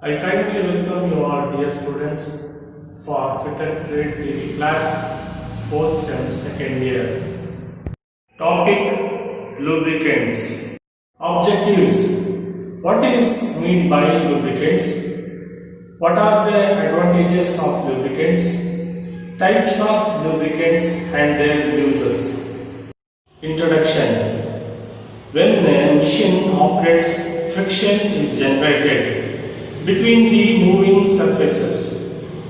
I kindly welcome you all, dear students, for Fit and Trade Theory class 4th sem second year. Topic: Lubricants. Objectives: what is meant by lubricants? What are the advantages of lubricants? Types of lubricants and their uses. Introduction. When a machine operates, friction is generated between the moving surfaces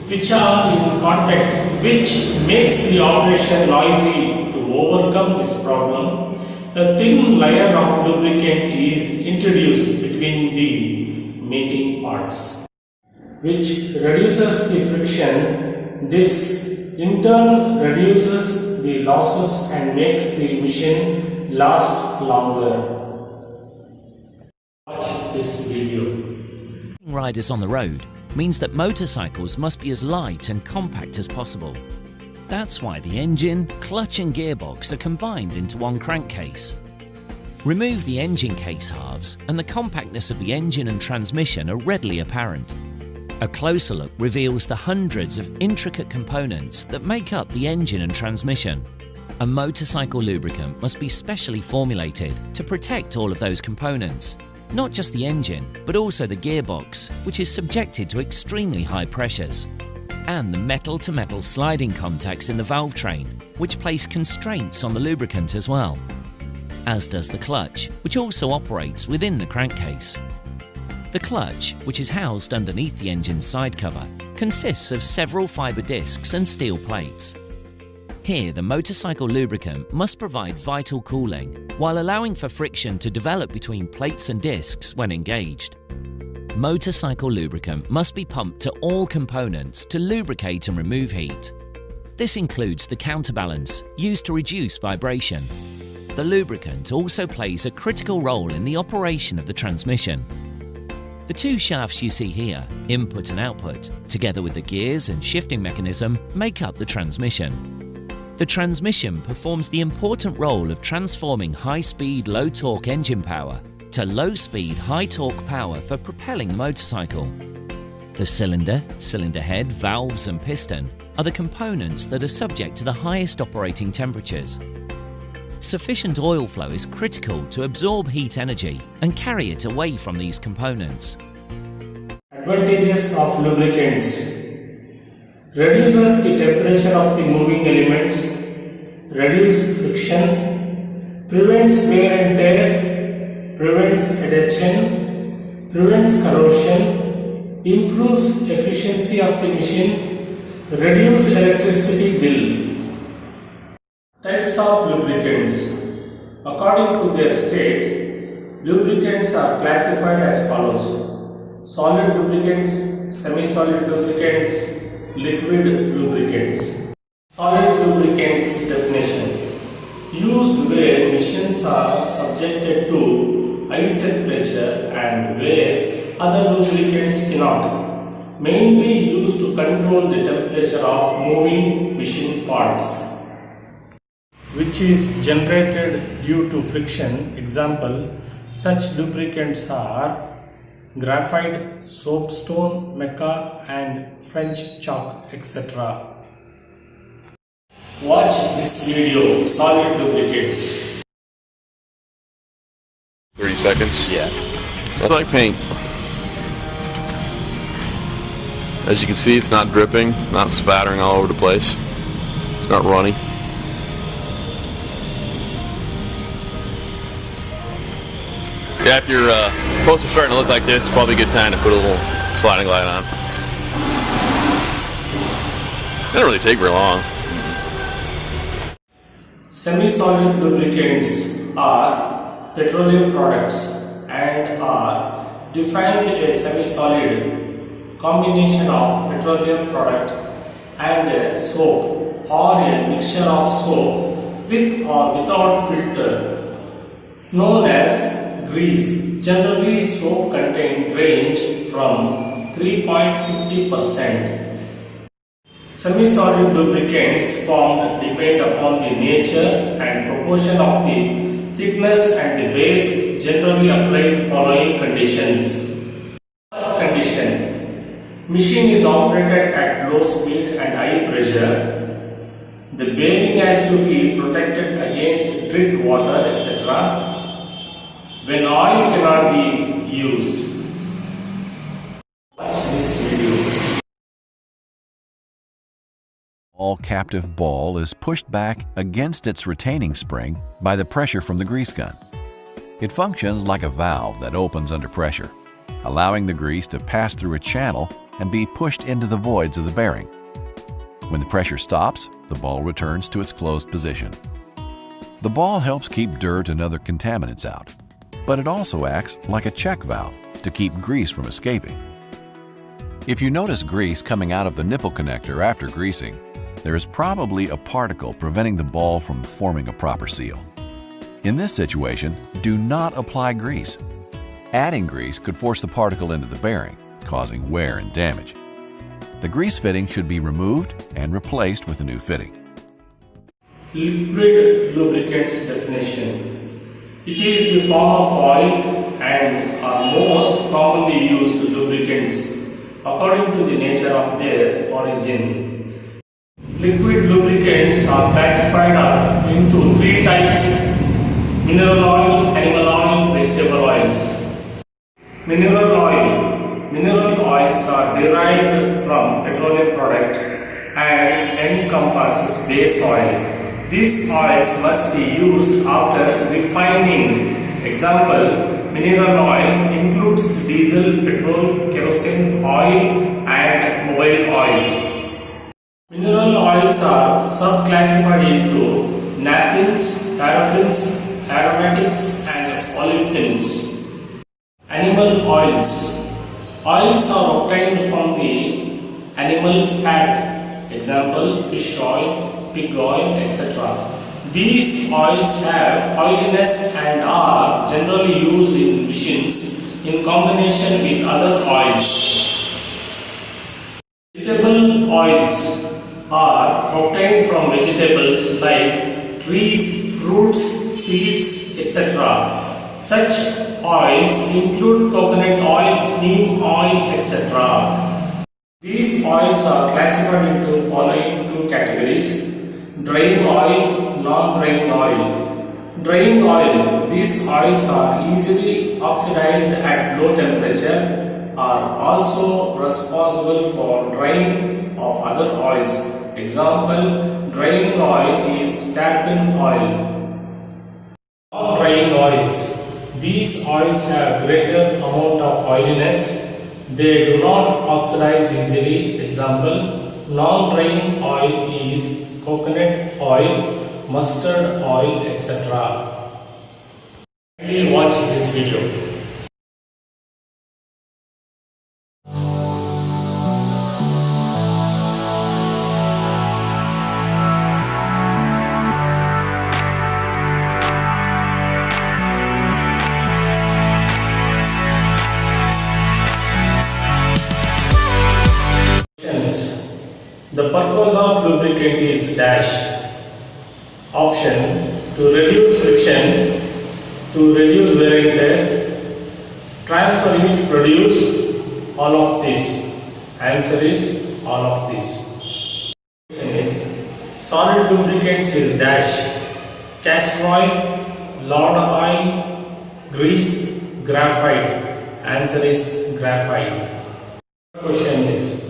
which are in contact, which makes the operation noisy. To overcome this problem, a thin layer of lubricant is introduced between the meeting parts, which reduces the friction. This in turn reduces the losses and makes the machine last longer. Watch this video. Riders on the road means that motorcycles must be as light and compact as possible. That's why the engine, clutch and gearbox are combined into one crankcase. Remove the engine case halves and the compactness of the engine and transmission are readily apparent. A closer look reveals the hundreds of intricate components that make up the engine and transmission. A motorcycle lubricant must be specially formulated to protect all of those components. Not just the engine, but also the gearbox, which is subjected to extremely high pressures, and the metal-to-metal sliding contacts in the valve train, which place constraints on the lubricant as well, as does the clutch, which also operates within the crankcase. The clutch, which is housed underneath the engine's side cover, consists of several fibre discs and steel plates. Here, the motorcycle lubricant must provide vital cooling while allowing for friction to develop between plates and discs when engaged. Motorcycle lubricant must be pumped to all components to lubricate and remove heat. This includes the counterbalance, used to reduce vibration. The lubricant also plays a critical role in the operation of the transmission. The two shafts you see here, input and output, together with the gears and shifting mechanism, make up the transmission. The transmission performs the important role of transforming high-speed, low-torque engine power to low-speed, high-torque power for propelling the motorcycle. The cylinder, cylinder head, valves and piston are the components that are subject to the highest operating temperatures. Sufficient oil flow is critical to absorb heat energy and carry it away from these components. Advantages of lubricants: reduces the temperature of the moving elements, reduces friction, prevents wear and tear, prevents adhesion, prevents corrosion, improves efficiency of the machine, reduces electricity bill. Types of lubricants. According to their state, lubricants are classified as follows: solid lubricants, semi-solid lubricants, liquid lubricants. Solid lubricants definition: used where machines are subjected to high temperature and where other lubricants cannot. Mainly used to control the temperature of moving machine parts, which is generated due to friction. Example: such lubricants are graphite, soapstone, mica and French chalk, etc. Watch this video. Solid lubricants. 30 seconds? Yeah. That's like paint. As you can see, it's not dripping, not spattering all over the place. It's not runny. Yeah, if your post is starting to look like this, it's probably a good time to put a little sliding light on. It doesn't really take very long. Semi-solid lubricants are petroleum products and are defined as semi-solid combination of petroleum product and a soap or a mixture of soap with or without filter, known as grease. Generally, soap content range from 3.50%. Semi-solid lubricants formed depend upon the nature and proportion of the thickness and the base, generally applied following conditions. First condition: Machine is operated at low speed and high pressure. The bearing has to be protected against drift, water, etc. when oil cannot be used. Watch this video. All captive ball is pushed back against its retaining spring by the pressure from the grease gun. It functions like a valve that opens under pressure, allowing the grease to pass through a channel and be pushed into the voids of the bearing. When the pressure stops, the ball returns to its closed position. The ball helps keep dirt and other contaminants out, but it also acts like a check valve to keep grease from escaping. If you notice grease coming out of the nipple connector after greasing, there is probably a particle preventing the ball from forming a proper seal. In this situation, do not apply grease. Adding grease could force the particle into the bearing, causing wear and damage. The grease fitting should be removed and replaced with a new fitting. Liquid lubricants definition. It is the form of oil and are most commonly used lubricants according to the nature of their origin. Liquid lubricants are classified into three types: mineral oil, animal oil, vegetable oils. Mineral oil. Mineral oils are derived from petroleum product and encompasses base oil. These oils must be used after refining. Example, mineral oil includes diesel, petrol, kerosene, oil and mobile oil. Mineral oils are subclassified into naphthalene, paraffins, aromatics and olefins. Animal oils. Oils are obtained from the animal fat, example fish oil, pig oil, etc. These oils have oiliness and are generally used in machines in combination with other oils. Vegetable oils are obtained from vegetables like trees, fruits, seeds, etc. Such oils include coconut oil, neem oil, etc. These oils are classified into following two categories: drain oil, non-drain oil. Drain oil. These oils are easily oxidized at low temperature, are also responsible for drying of other oils. Example, drain oil is tarpon oil. Non-drain oils. These oils have greater amount of oiliness. They do not oxidize easily. Example, non-drain oil is coconut oil, mustard oil, etc. Kindly watch this video. The purpose of lubricant is dash. Option: to reduce friction, to reduce wear and tear, transfer heat produced, all of this. Answer is all of this. Question is: solid lubricants is dash. Castor oil, lard oil, grease, graphite. Answer is graphite. Question is: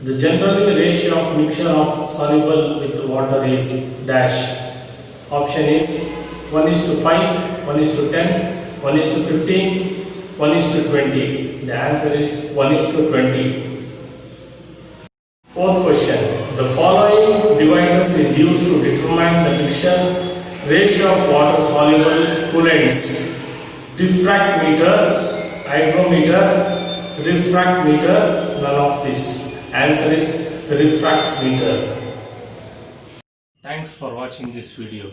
the generally ratio of mixture of soluble with water is dash. Option is 1:5, 1:10, 1:15, 1:20. The answer is 1:20. Fourth question. The following devices is used to determine the mixture ratio of water soluble coolants: diffractmeter, hydrometer, refractmeter. None of this. Answer is refractmeter. Thanks for watching this video.